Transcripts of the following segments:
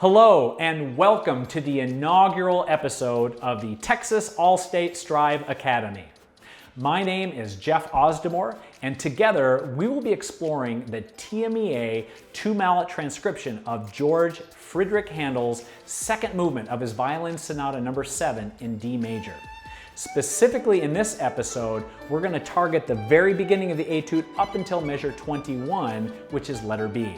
Hello and welcome to the inaugural episode of the Texas All-State Stryve Academy. My name is Jeff Osdemore, and together we will be exploring the TMEA 2-mallet transcription of George Friedrich Handel's second movement of his Violin Sonata No. 7 in D major. Specifically in this episode, we're going to target the very beginning of the etude up until measure 21, which is letter B.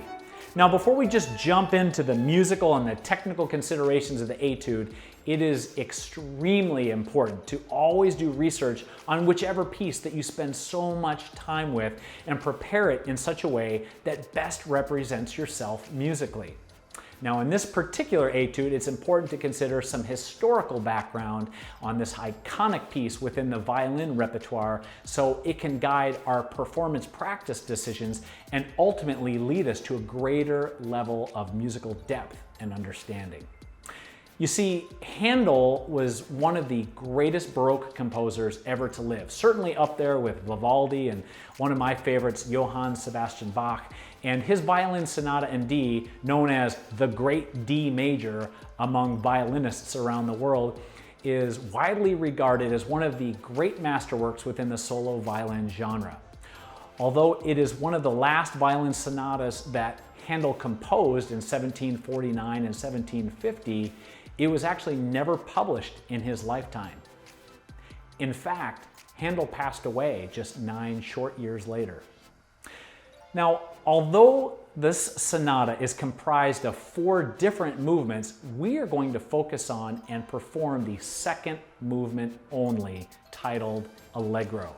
Now, before we just jump into the musical and the technical considerations of the etude, it is extremely important to always do research on whichever piece that you spend so much time with and prepare it in such a way that best represents yourself musically. Now, in this particular etude, it's important to consider some historical background on this iconic piece within the violin repertoire so it can guide our performance practice decisions and ultimately lead us to a greater level of musical depth and understanding. You see, Handel was one of the greatest Baroque composers ever to live, certainly up there with Vivaldi and one of my favorites, Johann Sebastian Bach. And his Violin Sonata in D, known as the Great D Major among violinists around the world, is widely regarded as one of the great masterworks within the solo violin genre. Although it is one of the last violin sonatas that Handel composed in 1749 and 1750, it was actually never published in his lifetime. In fact, Handel passed away just 9 short years later. Now, although this sonata is comprised of 4 different movements, we are going to focus on and perform the second movement only, titled Allegro.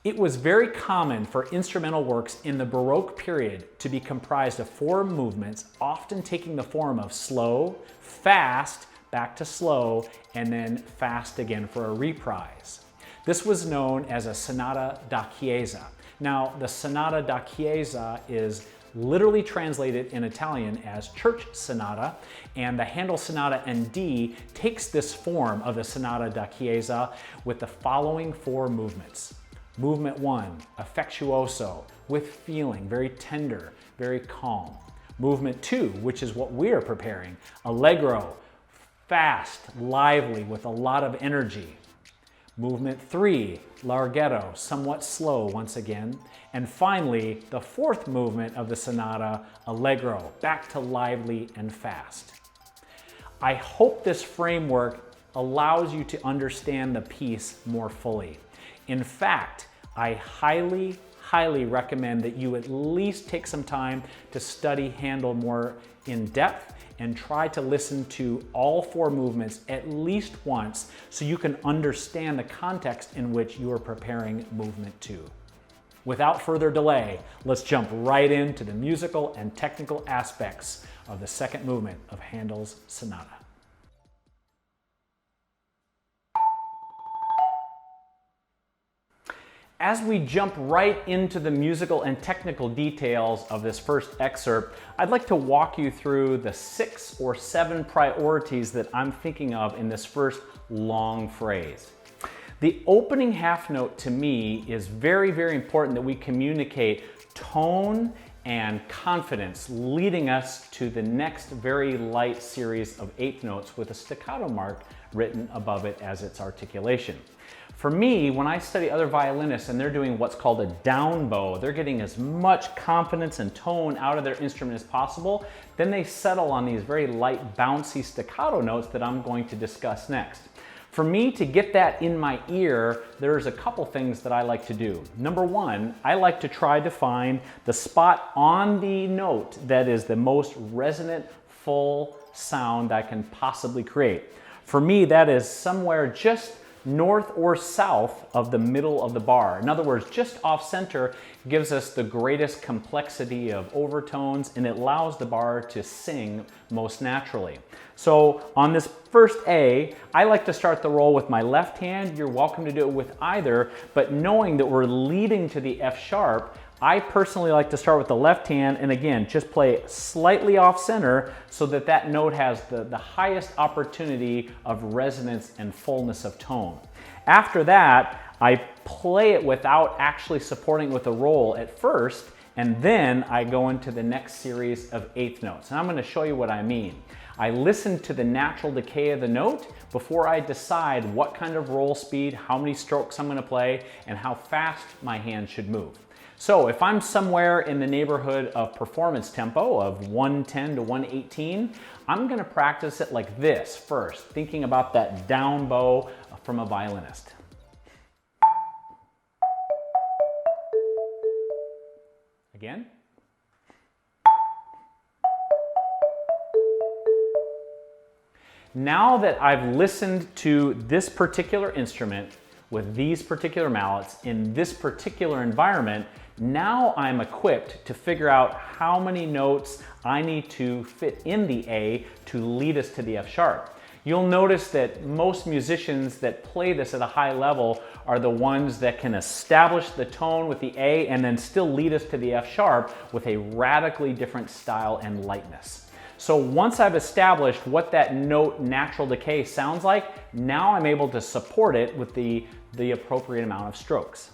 It was very common for instrumental works in the Baroque period to be comprised of 4 movements, often taking the form of slow, fast, back to slow, and then fast again for a reprise. This was known as a sonata da chiesa. Now, the sonata da chiesa is literally translated in Italian as church sonata, and the Handel Sonata in D takes this form of the sonata da chiesa with the following 4 movements. Movement 1, affectuoso, with feeling, very tender, very calm. Movement 2, which is what we are preparing, allegro, fast, lively, with a lot of energy. Movement 3, larghetto, somewhat slow once again. And finally, the 4th movement of the sonata, allegro, back to lively and fast. I hope this framework allows you to understand the piece more fully. In fact, I highly recommend that you at least take some time to study Handel more in depth and try to listen to all 4 movements at least once so you can understand the context in which you are preparing movement 2. Without further delay, let's jump right into the musical and technical aspects of the second movement of Handel's sonata. As we jump right into the musical and technical details of this first excerpt, I'd like to walk you through the 6 or 7 priorities that I'm thinking of in this first long phrase. The opening half note to me is very important that we communicate tone and confidence, leading us to the next very light series of 8th notes with a staccato mark written above it as its articulation. For me, when I study other violinists and they're doing what's called a down bow, they're getting as much confidence and tone out of their instrument as possible, then they settle on these very light, bouncy staccato notes that I'm going to discuss next. For me to get that in my ear, there's a couple things that I like to do. Number 1, I like to try to find the spot on the note that is the most resonant, full sound I can possibly create. For me, that is somewhere just north or south of the middle of the bar. In other words, just off center gives us the greatest complexity of overtones and it allows the bar to sing most naturally. So on this first A, I like to start the roll with my left hand. You're welcome to do it with either, but knowing that we're leading to the F sharp, I personally like to start with the left hand and again, just play slightly off center so that that note has the highest opportunity of resonance and fullness of tone. After that, I play it without actually supporting it with a roll at first, and then I go into the next series of eighth notes. And I'm going to show you what I mean. I listen to the natural decay of the note before I decide what kind of roll speed, how many strokes I'm going to play, and how fast my hand should move. So if I'm somewhere in the neighborhood of performance tempo of 110 to 118, I'm going to practice it like this first, thinking about that down bow from a violinist. Again. Now that I've listened to this particular instrument with these particular mallets in this particular environment, now I'm equipped to figure out how many notes I need to fit in the A to lead us to the F sharp. You'll notice that most musicians that play this at a high level are the ones that can establish the tone with the A and then still lead us to the F sharp with a radically different style and lightness. So once I've established what that note natural decay sounds like, now I'm able to support it with the appropriate amount of strokes.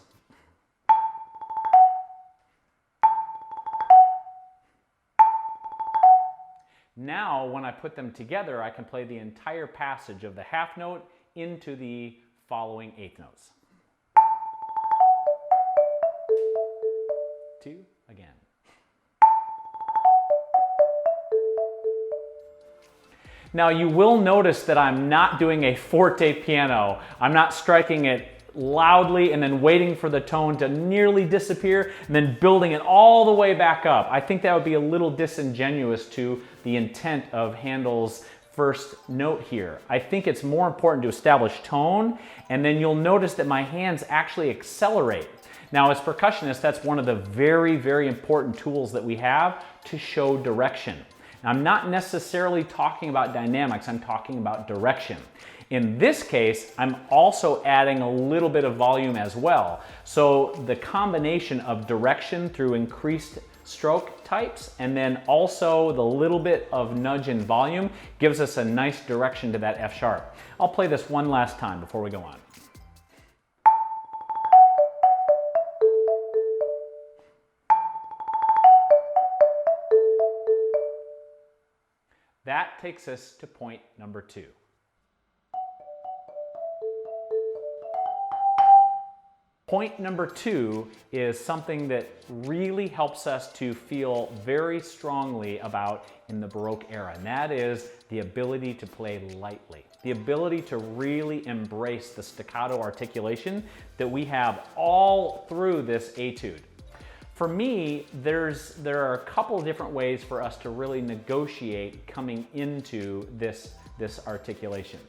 Now, when I put them together, I can play the entire passage of the half note into the following eighth notes. 2, again. Now, you will notice that I'm not doing a forte piano. I'm not striking it loudly and then waiting for the tone to nearly disappear and then building it all the way back up. I think that would be a little disingenuous to the intent of Handel's first note here. I think it's more important to establish tone, and then you'll notice that my hands actually accelerate. Now, as percussionists, that's one of the very, very important tools that we have to show direction. Now, I'm not necessarily talking about dynamics, I'm talking about direction. In this case, I'm also adding a little bit of volume as well. So the combination of direction through increased stroke types and then also the little bit of nudge in volume gives us a nice direction to that F sharp. I'll play this one last time before we go on. That takes us to point number 2. Point number 2 is something that really helps us to feel very strongly about in the Baroque era, and that is the ability to play lightly. The ability to really embrace the staccato articulation that we have all through this etude. For me, there are a couple of different ways for us to really negotiate coming into this articulation.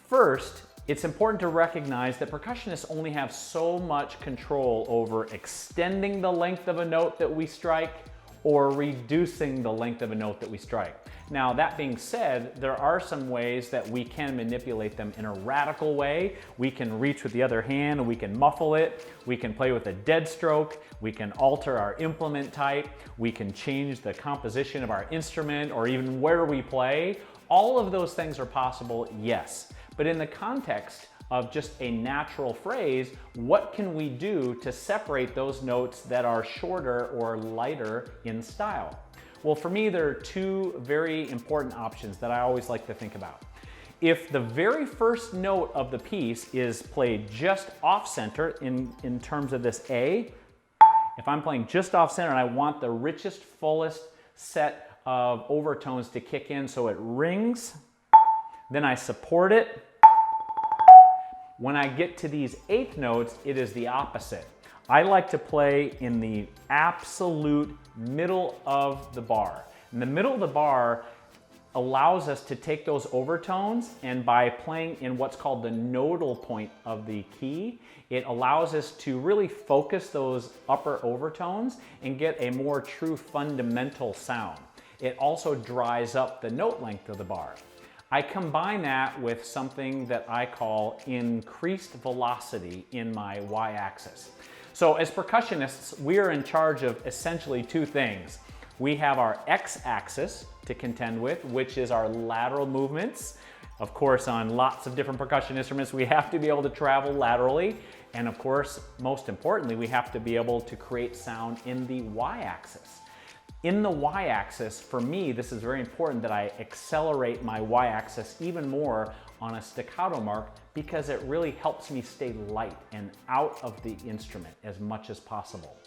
First, it's important to recognize that percussionists only have so much control over extending the length of a note that we strike or reducing the length of a note that we strike. Now, that being said, there are some ways that we can manipulate them in a radical way. We can reach with the other hand and we can muffle it. We can play with a dead stroke. We can alter our implement type. We can change the composition of our instrument or even where we play. All of those things are possible, yes. But in the context of just a natural phrase, what can we do to separate those notes that are shorter or lighter in style? Well, for me, there are two very important options that I always like to think about. If the very first note of the piece is played just off center in terms of this A, if I'm playing just off center and I want the richest, fullest set of overtones to kick in so it rings, then I support it. When I get to these eighth notes, it is the opposite. I like to play in the absolute middle of the bar. And the middle of the bar allows us to take those overtones, and by playing in what's called the nodal point of the key, it allows us to really focus those upper overtones and get a more true fundamental sound. It also dries up the note length of the bar. I combine that with something that I call increased velocity in my y-axis. So as percussionists, we are in charge of essentially two things. We have our x-axis to contend with, which is our lateral movements, Of course, on lots of different percussion instruments, we have to be able to travel laterally. And of course, most importantly, we have to be able to create sound in the y-axis. In the y-axis, for me, this is very important that I accelerate my y-axis even more on a staccato mark because it really helps me stay light and out of the instrument as much as possible.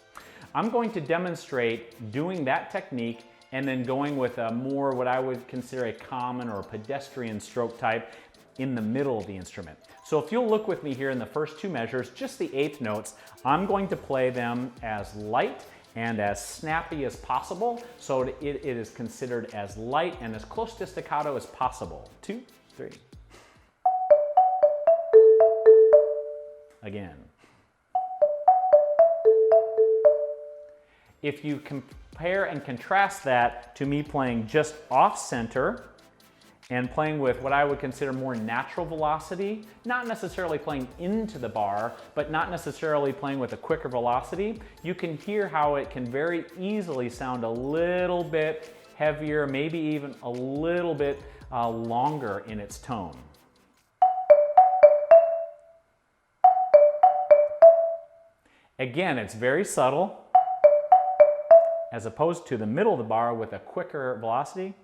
I'm going to demonstrate doing that technique and then going with a more what I would consider a common or pedestrian stroke type in the middle of the instrument. So if you'll look with me here in the first two measures, just the eighth notes, I'm going to play them as light and as snappy as possible, so it is considered as light and as close to staccato as possible. 2, 3. Again. If you compare and contrast that to me playing just off center and playing with what I would consider more natural velocity, not necessarily playing into the bar, but not necessarily playing with a quicker velocity, you can hear how it can very easily sound a little bit heavier, maybe even a little bit longer in its tone. Again, it's very subtle, as opposed to the middle of the bar with a quicker velocity.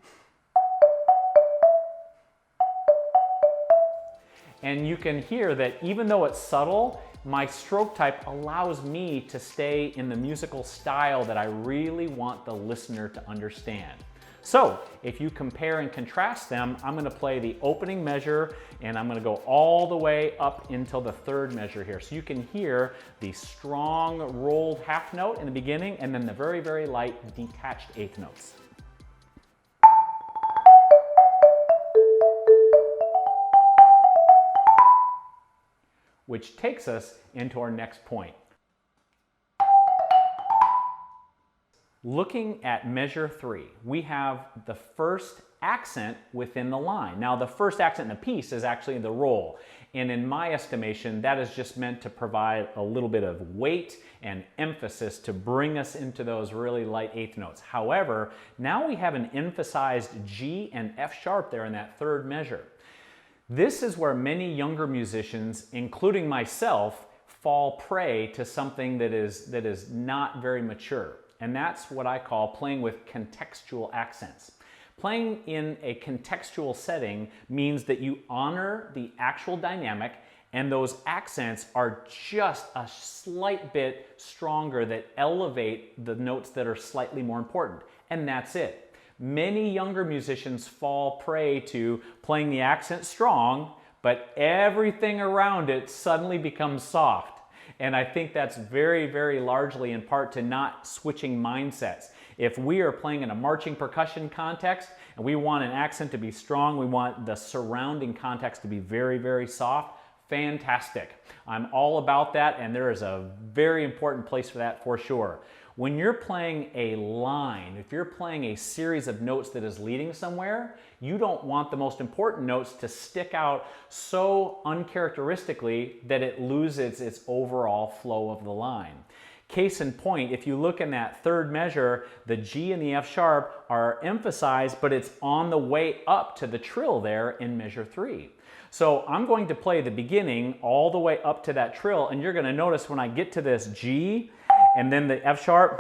And you can hear that even though it's subtle, my stroke type allows me to stay in the musical style that I really want the listener to understand. So if you compare and contrast them, I'm going to play the opening measure and I'm going to go all the way up until the third measure here. So you can hear the strong rolled half note in the beginning and then the very, very light detached eighth notes. Which takes us into our next point. Looking at measure 3, we have the first accent within the line. Now, the first accent in the piece is actually the roll. And in my estimation, that is just meant to provide a little bit of weight and emphasis to bring us into those really light eighth notes. However, now we have an emphasized G and F sharp there in that third measure. This is where many younger musicians, including myself, fall prey to something that is not very mature. And that's what I call playing with contextual accents. Playing in a contextual setting means that you honor the actual dynamic and those accents are just a slight bit stronger that elevate the notes that are slightly more important. And that's it. Many younger musicians fall prey to playing the accent strong, but everything around it suddenly becomes soft. And I think that's very, very largely in part to not switching mindsets. If we are playing in a marching percussion context and we want an accent to be strong, we want the surrounding context to be very, very soft, fantastic. I'm all about that, and there is a very important place for that for sure. When you're playing a line, if you're playing a series of notes that is leading somewhere, you don't want the most important notes to stick out so uncharacteristically that it loses its overall flow of the line. Case in point, if you look in that third measure, the G and the F sharp are emphasized, but it's on the way up to the trill there in measure 3. So I'm going to play the beginning all the way up to that trill, and you're going to notice when I get to this G and then the F sharp,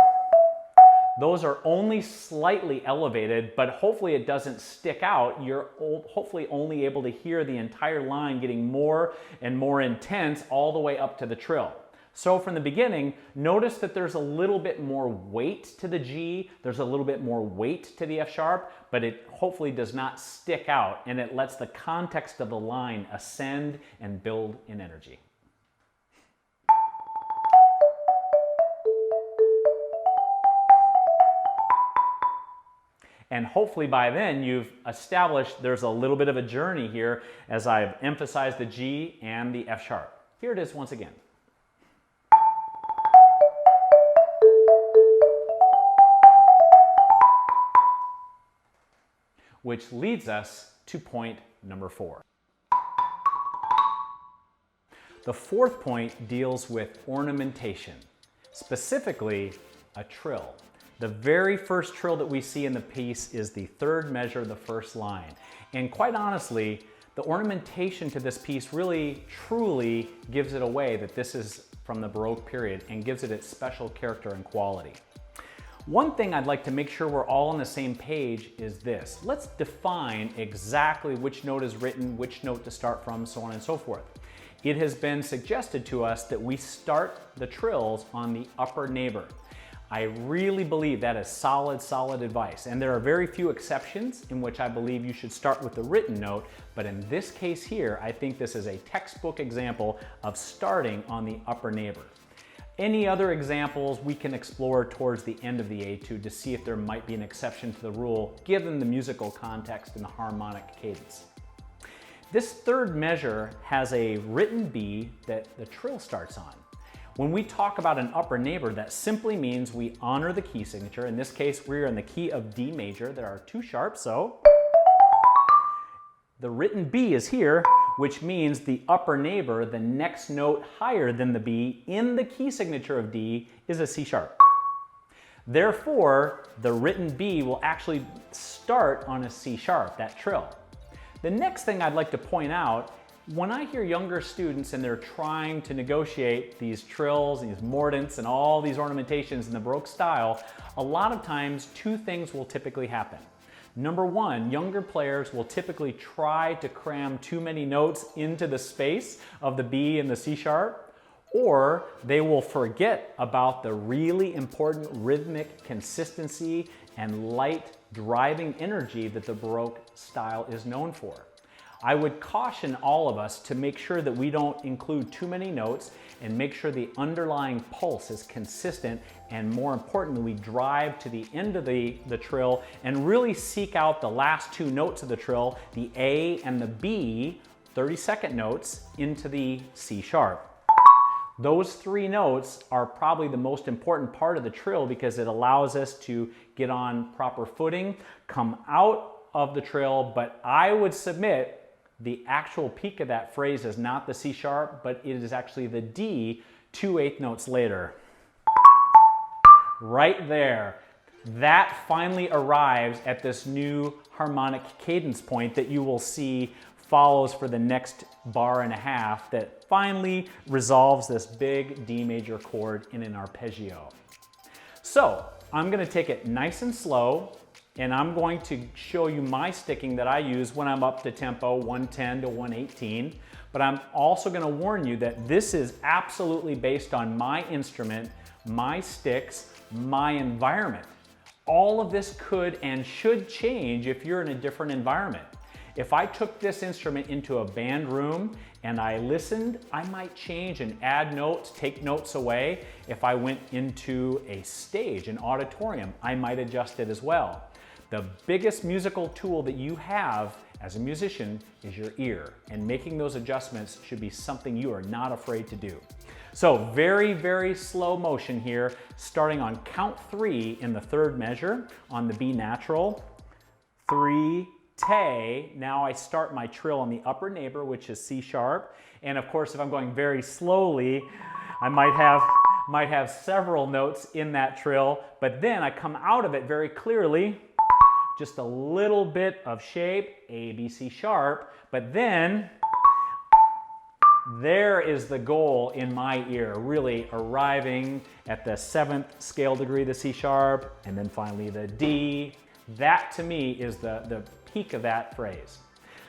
those are only slightly elevated, but hopefully it doesn't stick out. You're hopefully only able to hear the entire line getting more and more intense all the way up to the trill. So from the beginning, notice that there's a little bit more weight to the G, there's a little bit more weight to the F sharp, but it hopefully does not stick out, and it lets the context of the line ascend and build in energy. And hopefully by then you've established there's a little bit of a journey here as I've emphasized the G and the F sharp. Here it is once again. Which leads us to point number 4. The fourth point deals with ornamentation, specifically a trill. The very first trill that we see in the piece is the third measure of the first line. And quite honestly, The ornamentation to this piece really, truly gives it away that this is from the Baroque period and gives it its special character and quality. One thing I'd like to make sure we're all on the same page is this. Let's define exactly which note is written, which note to start from, so on and so forth. It has been suggested to us that we start the trills on the upper neighbor. I really believe that is solid advice, and there are very few exceptions in which I believe you should start with the written note, but in this case here, I think this is a textbook example of starting on the upper neighbor. Any other examples we can explore towards the end of the etude to see if there might be an exception to the rule, given the musical context and the harmonic cadence. This third measure has a written B that the trill starts on. When we talk about an upper neighbor, that simply means we honor the key signature. In this case, we're in the key of D major. There are two sharps, so the written B is here, which means the upper neighbor, the next note higher than the B in the key signature of D, is a C sharp. Therefore, the written B will actually start on a C sharp, that trill. The next thing I'd like to point out, when I hear younger students and they're trying to negotiate these trills and these mordents and all these ornamentations in the Baroque style, a lot of times two things will typically happen. Number one, younger players will typically try to cram too many notes into the space of the B and the C sharp, or they will forget about the really important rhythmic consistency and light driving energy that the Baroque style is known for. I would caution all of us to make sure that we don't include too many notes and make sure the underlying pulse is consistent, and more importantly, we drive to the end of the trill and really seek out the last two notes of the trill, the A and the B, 32nd notes, into the C sharp. Those three notes are probably the most important part of the trill because it allows us to get on proper footing, come out of the trill, but I would submit the actual peak of that phrase is not the C sharp, but it is actually the D 2/8 notes later. Right there. That finally arrives at this new harmonic cadence point that you will see follows for the next bar and a half that finally resolves this big D major chord in an arpeggio. So I'm going to take it nice and slow, and I'm going to show you my sticking that I use when I'm up to tempo 110 to 118. But I'm also going to warn you that this is absolutely based on my instrument, my sticks, my environment. All of this could and should change if you're in a different environment. If I took this instrument into a band room and I listened, I might change and add notes, take notes away. If I went into a stage, an auditorium, I might adjust it as well. The biggest musical tool that you have as a musician is your ear, and making those adjustments should be something you are not afraid to do. So very, very slow motion here, starting on count 3 in the third measure on the B natural. 3, te. Now I start my trill on the upper neighbor, which is C sharp. And of course, if I'm going very slowly, I might have several notes in that trill, but then I come out of it very clearly, just a little bit of shape, A, B, C sharp, but then there is the goal in my ear, really arriving at the 7th scale degree, the C sharp, and then finally the D. That to me is the peak of that phrase.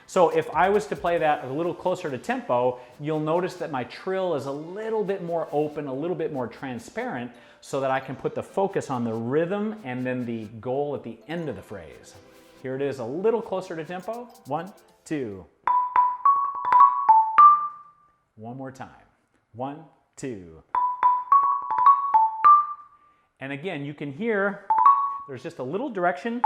So if I was to play that a little closer to tempo, you'll notice that my trill is a little bit more open, a little bit more transparent, so that I can put the focus on the rhythm and then the goal at the end of the phrase. Here it is a little closer to tempo. 1, 2. One more time. 1, 2. And again, you can hear there's just a little direction,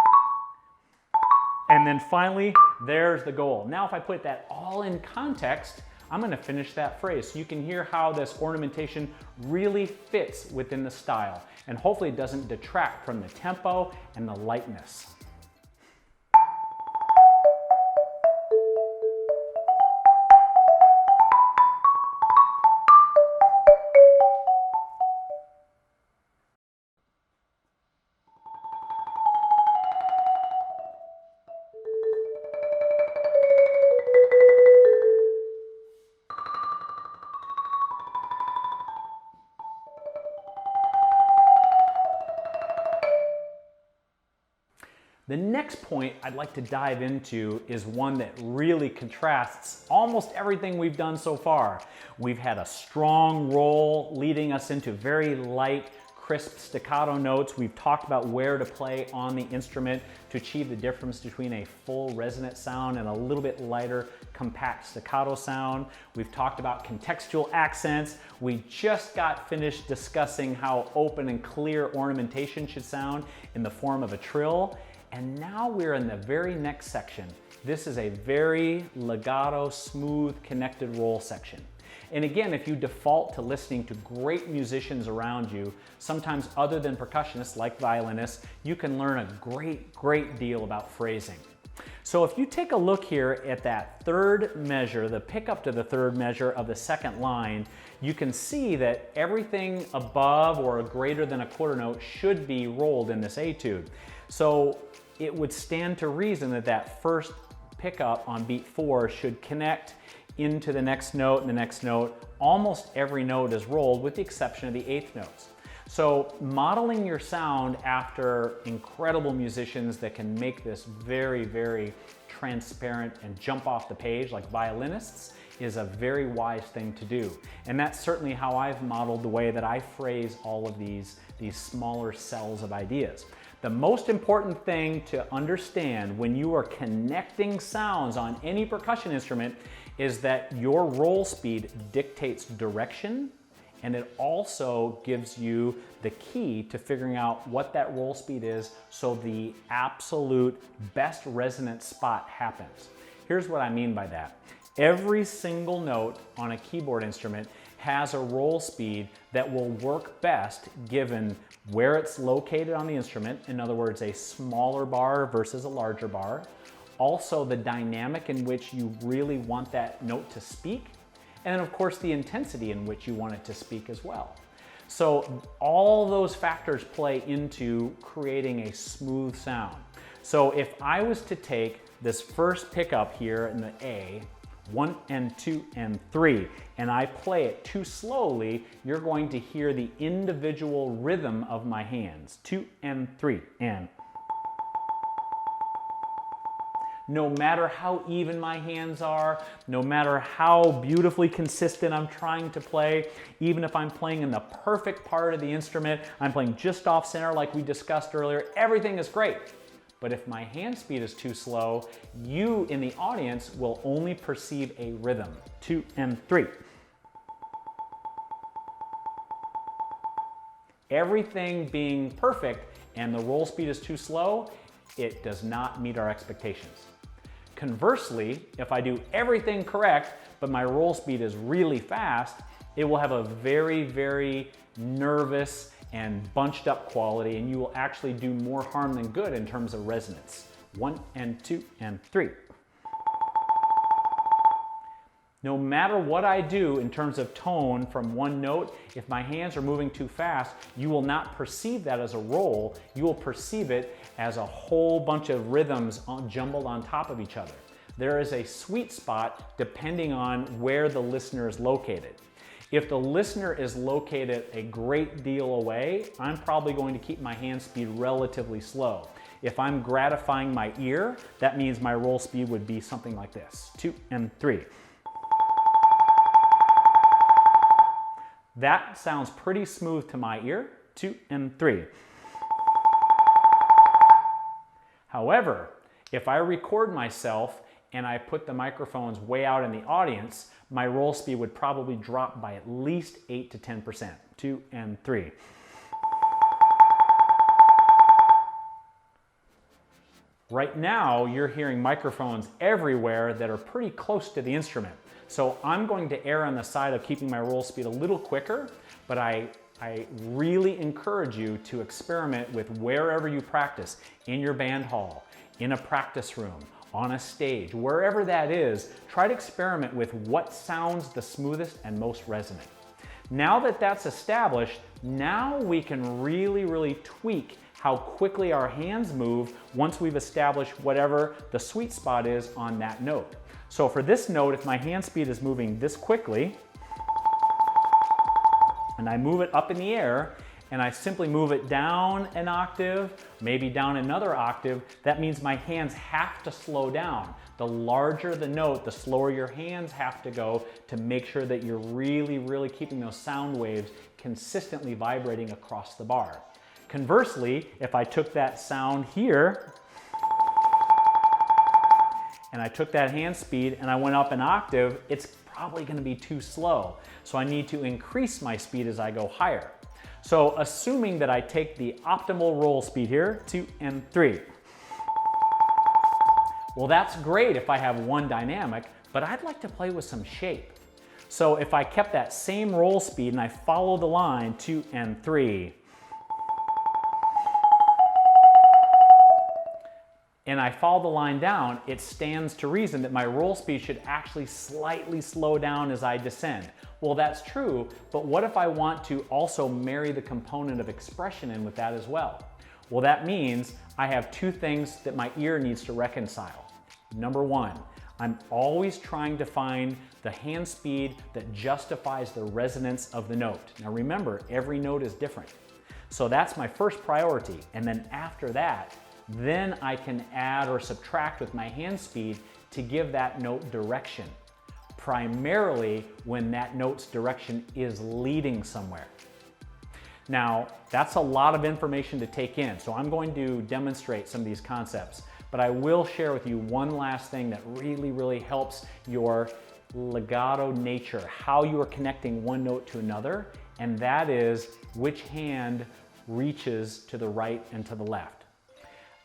and then finally, there's the goal. Now, if I put that all in context, I'm going to finish that phrase so you can hear how this ornamentation really fits within the style, and hopefully it doesn't detract from the tempo and the lightness. The next point I'd like to dive into is one that really contrasts almost everything we've done so far. We've had a strong roll leading us into very light, crisp staccato notes. We've talked about where to play on the instrument to achieve the difference between a full resonant sound and a little bit lighter, compact staccato sound. We've talked about contextual accents. We just got finished discussing how open and clear ornamentation should sound in the form of a trill. And now we're in the very next section. This is a very legato, smooth, connected roll section. And again, if you default to listening to great musicians around you, sometimes other than percussionists like violinists, you can learn a great deal about phrasing. So if you take a look here at that third measure, the pickup to the third measure of the second line, you can see that everything above or greater than a quarter note should be rolled in this etude. So it would stand to reason that that first pickup on beat 4 should connect into the next note and the next note. Almost every note is rolled with the exception of the eighth notes. So modeling your sound after incredible musicians that can make this very transparent and jump off the page like violinists is a very wise thing to do. And that's certainly how I've modeled the way that I phrase all of these smaller cells of ideas. The most important thing to understand when you are connecting sounds on any percussion instrument is that your roll speed dictates direction, and it also gives you the key to figuring out what that roll speed is so the absolute best resonant spot happens. Here's what I mean by that. Every single note on a keyboard instrument has a roll speed that will work best given where it's located on the instrument, in other words, a smaller bar versus a larger bar. Also, the dynamic in which you really want that note to speak, and then of course the intensity in which you want it to speak as well. So all those factors play into creating a smooth sound. So if I was to take this first pickup here in the A, 1 and 2 and 3, and I play it too slowly, you're going to hear the individual rhythm of my hands. 2 and 3 and. No matter how even my hands are, no matter how beautifully consistent I'm trying to play, even if I'm playing in the perfect part of the instrument, I'm playing just off center like we discussed earlier, everything is great. But if my hand speed is too slow, you in the audience will only perceive a rhythm. 2 and 3. Everything being perfect and the roll speed is too slow, it does not meet our expectations. Conversely, if I do everything correct, but my roll speed is really fast, it will have a very nervous and bunched up quality, and you will actually do more harm than good in terms of resonance. 1 and 2 and 3. No matter what I do in terms of tone from one note, if my hands are moving too fast, you will not perceive that as a roll. You will perceive it as a whole bunch of rhythms jumbled on top of each other. There is a sweet spot depending on where the listener is located. If the listener is located a great deal away, I'm probably going to keep my hand speed relatively slow. If I'm gratifying my ear, that means my roll speed would be something like this. 2 and 3. That sounds pretty smooth to my ear. 2 and 3. However, if I record myself and I put the microphones way out in the audience, my roll speed would probably drop by at least 8 to 10%. 2 and 3. Right now, you're hearing microphones everywhere that are pretty close to the instrument. So I'm going to err on the side of keeping my roll speed a little quicker, but I really encourage you to experiment with wherever you practice, in your band hall, in a practice room, on a stage, wherever that is, try to experiment with what sounds the smoothest and most resonant. Now that that's established, now we can really tweak how quickly our hands move once we've established whatever the sweet spot is on that note. So for this note, if my hand speed is moving this quickly, and I move it up in the air, and I simply move it down an octave, maybe down another octave, that means my hands have to slow down. The larger the note, the slower your hands have to go to make sure that you're really, really keeping those sound waves consistently vibrating across the bar. Conversely, if I took that sound here, and I took that hand speed and I went up an octave, it's probably going to be too slow. So I need to increase my speed as I go higher. So assuming that I take the optimal roll speed here, 2 and 3. Well, that's great if I have one dynamic, but I'd like to play with some shape. So if I kept that same roll speed and I follow the line, 2 and 3, and I follow the line down, it stands to reason that my roll speed should actually slightly slow down as I descend. Well, that's true, but what if I want to also marry the component of expression in with that as well? Well, that means I have two things that my ear needs to reconcile. Number one, I'm always trying to find the hand speed that justifies the resonance of the note. Now remember, every note is different. So that's my first priority, and then after that, then I can add or subtract with my hand speed to give that note direction, primarily when that note's direction is leading somewhere. Now, that's a lot of information to take in, so I'm going to demonstrate some of these concepts, but I will share with you one last thing that really, really helps your legato nature, how you are connecting one note to another, and that is which hand reaches to the right and to the left.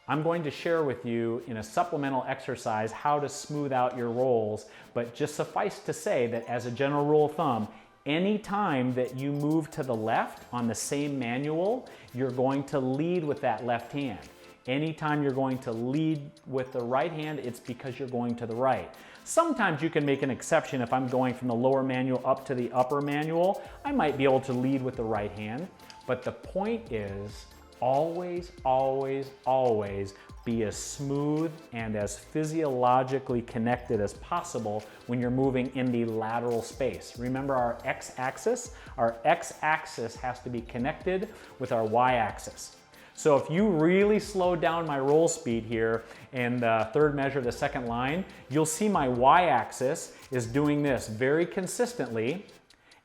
I'm going to share with you in a supplemental exercise how to smooth out your rolls, but just suffice to say that as a general rule of thumb, any time that you move to the left on the same manual, you're going to lead with that left hand. Anytime you're going to lead with the right hand, it's because you're going to the right. Sometimes you can make an exception. If I'm going from the lower manual up to the upper manual, I might be able to lead with the right hand, but the point is, always, always, always be as smooth and as physiologically connected as possible when you're moving in the lateral space. Remember our x-axis? Our x-axis has to be connected with our y-axis. So if you really slow down my roll speed here in the third measure of the second line, you'll see my y-axis is doing this very consistently.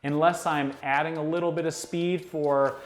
Unless I'm adding a little bit of speed for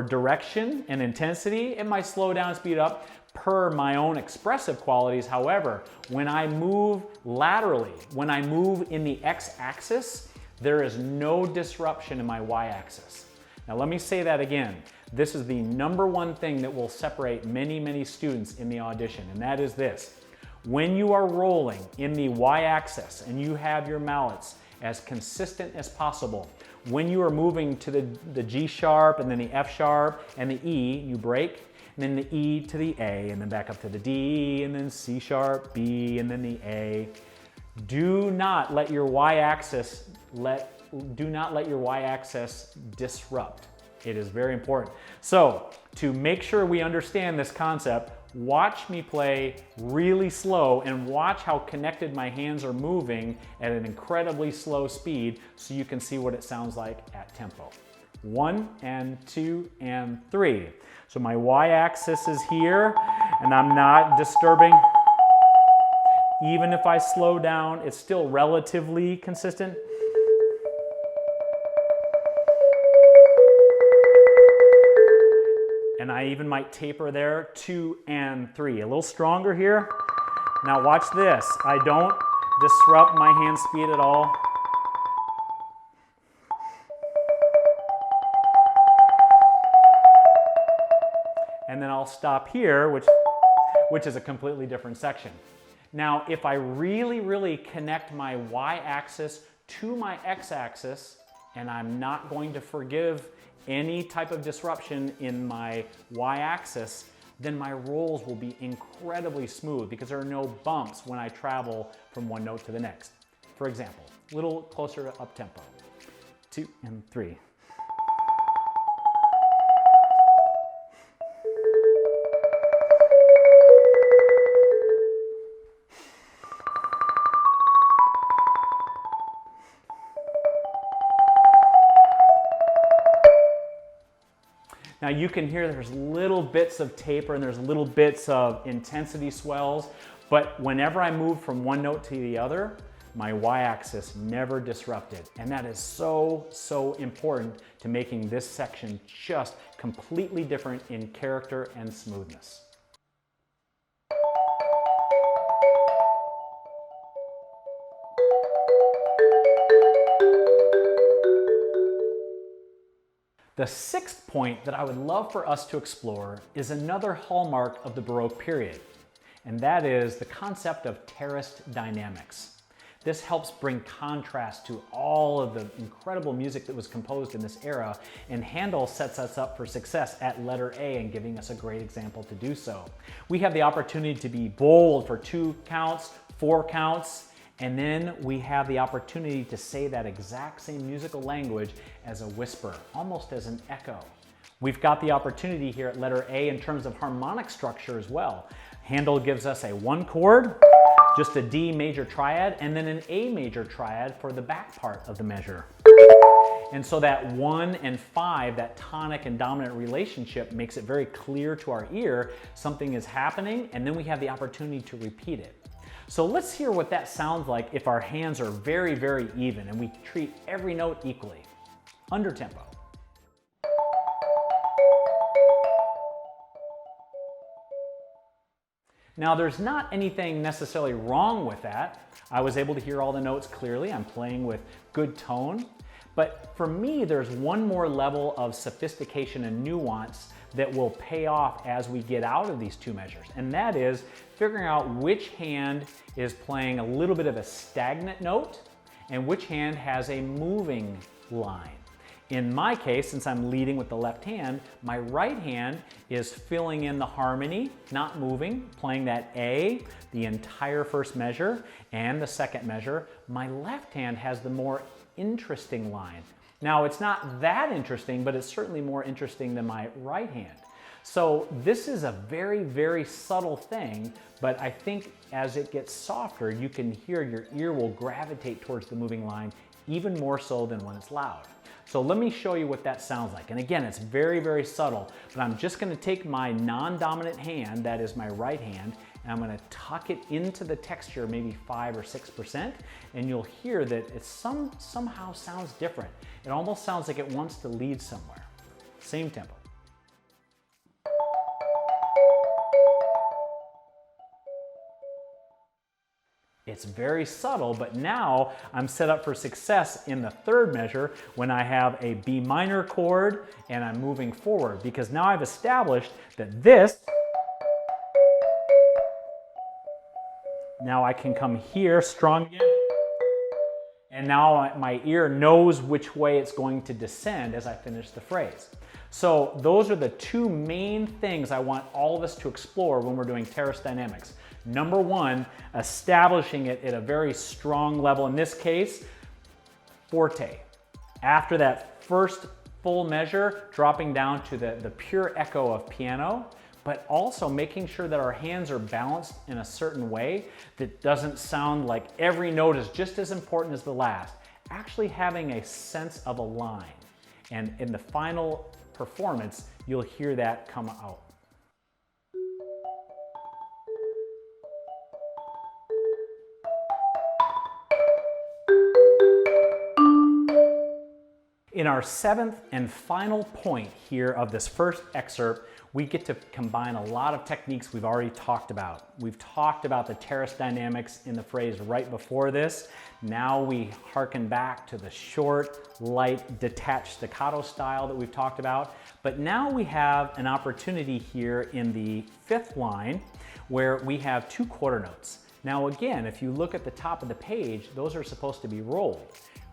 direction and intensity, it might slow down and speed up per my own expressive qualities. However, when I move laterally, when I move in the x-axis, there is no disruption in my y-axis. Now let me say that again. This is the number one thing that will separate many, many students in the audition, and that is this. When you are rolling in the y-axis and you have your mallets as consistent as possible, when you are moving to the G sharp and then the F sharp and the E, you break, and then the E to the A, and then back up to the D, and then C sharp, B, and then the A. Do not let your y-axis disrupt. It is very important. So to make sure we understand this concept, watch me play really slow and watch how connected my hands are moving at an incredibly slow speed so you can see what it sounds like at tempo. 1 and 2 and 3. So my y-axis is here and I'm not disturbing. Even if I slow down, it's still relatively consistent. And I even might taper there, 2 and 3. A little stronger here. Now watch this. I don't disrupt my hand speed at all. And then I'll stop here, which is a completely different section. Now, if I really, really connect my y-axis to my x-axis, and I'm not going to forgive any type of disruption in my y-axis, then my rolls will be incredibly smooth because there are no bumps when I travel from one note to the next. For example, a little closer to up-tempo. 2 and 3. Now you can hear there's little bits of taper and there's little bits of intensity swells, but whenever I move from one note to the other, my y-axis never disrupted. And that is so, so important to making this section just completely different in character and smoothness. The sixth point that I would love for us to explore is another hallmark of the Baroque period, and that is the concept of terraced dynamics. This helps bring contrast to all of the incredible music that was composed in this era, and Handel sets us up for success at letter A and giving us a great example to do so. We have the opportunity to be bold for 2 counts, 4 counts, and then we have the opportunity to say that exact same musical language as a whisper, almost as an echo. We've got the opportunity here at letter A in terms of harmonic structure as well. Handel gives us a 1 chord, just a D major triad, and then an A major triad for the back part of the measure. And so that 1 and 5, that tonic and dominant relationship, makes it very clear to our ear something is happening, and then we have the opportunity to repeat it. So let's hear what that sounds like if our hands are very, very even and we treat every note equally. Under tempo. Now there's not anything necessarily wrong with that. I was able to hear all the notes clearly. I'm playing with good tone. But for me, there's one more level of sophistication and nuance that will pay off as we get out of these 2 measures. And that is figuring out which hand is playing a little bit of a stagnant note and which hand has a moving line. In my case, since I'm leading with the left hand, my right hand is filling in the harmony, not moving, playing that A, the entire first measure, and the second measure. My left hand has the more interesting line. Now, it's not that interesting, but it's certainly more interesting than my right hand. So this is a very, very subtle thing, but I think as it gets softer, you can hear your ear will gravitate towards the moving line even more so than when it's loud. So let me show you what that sounds like. And again, it's very, very subtle, but I'm just gonna take my non-dominant hand, that is my right hand, and I'm gonna tuck it into the texture, maybe 5 or 6%, and you'll hear that it somehow sounds different. It almost sounds like it wants to lead somewhere. Same tempo. It's very subtle, but now I'm set up for success in the third measure when I have a B minor chord and I'm moving forward, because now I've established that this, now I can come here strong again, and now my ear knows which way it's going to descend as I finish the phrase. So those are the 2 main things I want all of us to explore when we're doing terraced dynamics. Number 1, establishing it at a very strong level, in this case, forte. After that first full measure, dropping down to the pure echo of piano, but also making sure that our hands are balanced in a certain way that doesn't sound like every note is just as important as the last. Actually having a sense of a line. And in the final performance, you'll hear that come out. In our 7th and final point here of this first excerpt, we get to combine a lot of techniques we've already talked about. We've talked about the terraced dynamics in the phrase right before this. Now we hearken back to the short, light, detached staccato style that we've talked about. But now we have an opportunity here in the 5th line where we have 2 quarter notes. Now again, if you look at the top of the page, those are supposed to be rolled.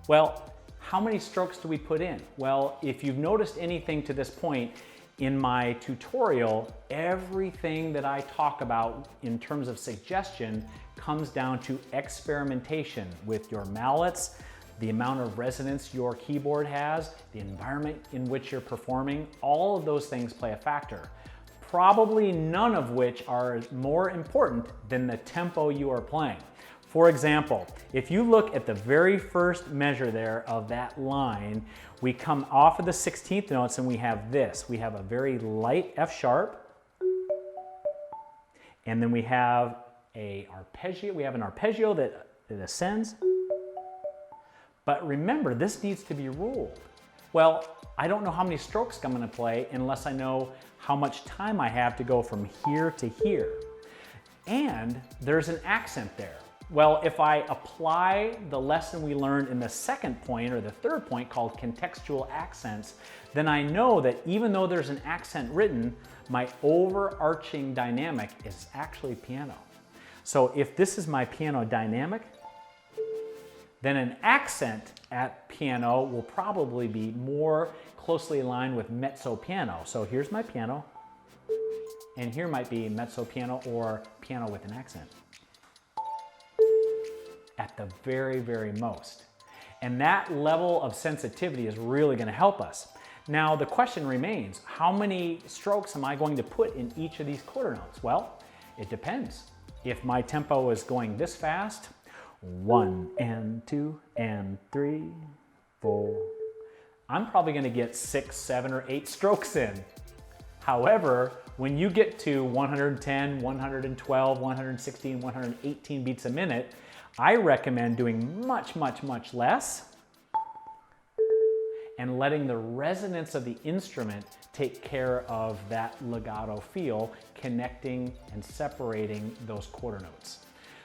Well, how many strokes do we put in? Well, if you've noticed anything to this point in my tutorial, everything that I talk about in terms of suggestion comes down to experimentation with your mallets, the amount of resonance your keyboard has, the environment in which you're performing. All of those things play a factor. Probably none of which are more important than the tempo you are playing. For example, if you look at the very first measure there of that line, we come off of the 16th notes and we have this. We have a very light F sharp, and then we have an arpeggio that ascends. But remember, this needs to be ruled. Well, I don't know how many strokes I'm going to play unless I know how much time I have to go from here to here. And there's an accent there. Well, if I apply the lesson we learned in the second point or the third point called contextual accents, then I know that even though there's an accent written, my overarching dynamic is actually piano. So if this is my piano dynamic, then an accent at piano will probably be more closely aligned with mezzo piano. So here's my piano, and here might be mezzo piano or piano with an accent at the very, very most. And that level of sensitivity is really going to help us. Now the question remains, how many strokes am I going to put in each of these quarter notes? Well, it depends. If my tempo is going this fast, 1 and 2 and 3, 4, I'm probably going to get 6, 7, or 8 strokes in. However, when you get to 110, 112, 116, 118 beats a minute, I recommend doing much, much, much less and letting the resonance of the instrument take care of that legato feel, connecting and separating those quarter notes.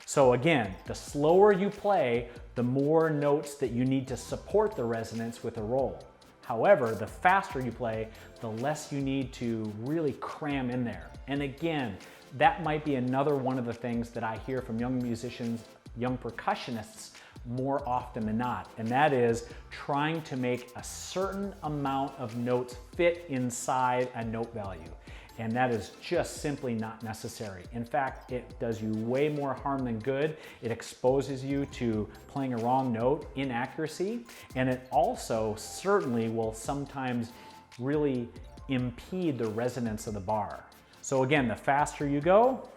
So again, the slower you play, the more notes that you need to support the resonance with a roll. However, the faster you play, the less you need to really cram in there. And again, that might be another one of the things that I hear from young musicians, young percussionists more often than not, and that is trying to make a certain amount of notes fit inside a note value. And that is just simply not necessary. In fact, it does you way more harm than good. It exposes you to playing a wrong note, inaccuracy, and it also certainly will sometimes really impede the resonance of the bar. So again, the faster you go,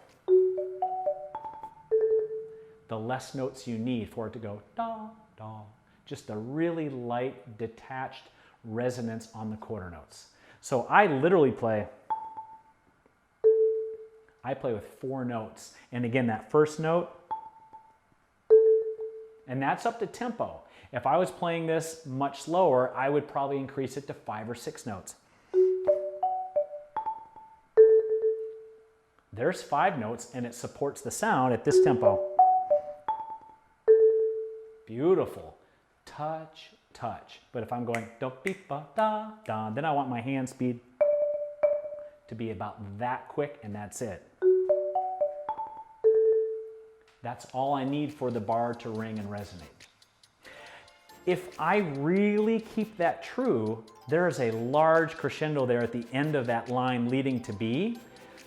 the less notes you need for it to go da, da. Just a really light, detached resonance on the quarter notes. So I literally play with 4 notes. And again, that first note, and that's up to tempo. If I was playing this much slower, I would probably increase it to 5 or 6 notes. There's 5 notes, and it supports the sound at this tempo. Beautiful. Touch, touch. But if I'm going do, be, ba, da, da, then I want my hand speed to be about that quick, and that's it. That's all I need for the bar to ring and resonate. If I really keep that true, there is a large crescendo there at the end of that line leading to B.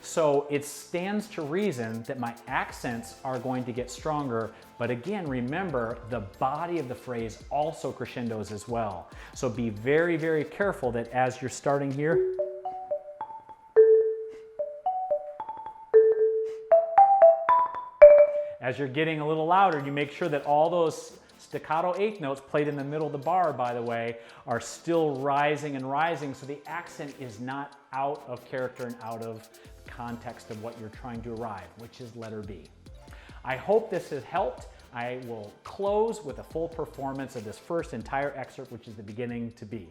So it stands to reason that my accents are going to get stronger. But again, remember, the body of the phrase also crescendos as well. So be very, very careful that as you're starting here, as you're getting a little louder, you make sure that all those staccato eighth notes played in the middle of the bar, by the way, are still rising and rising, so the accent is not out of character and out of context of what you're trying to arrive, which is letter B. I hope this has helped. I will close with a full performance of this first entire excerpt, which is the beginning to B.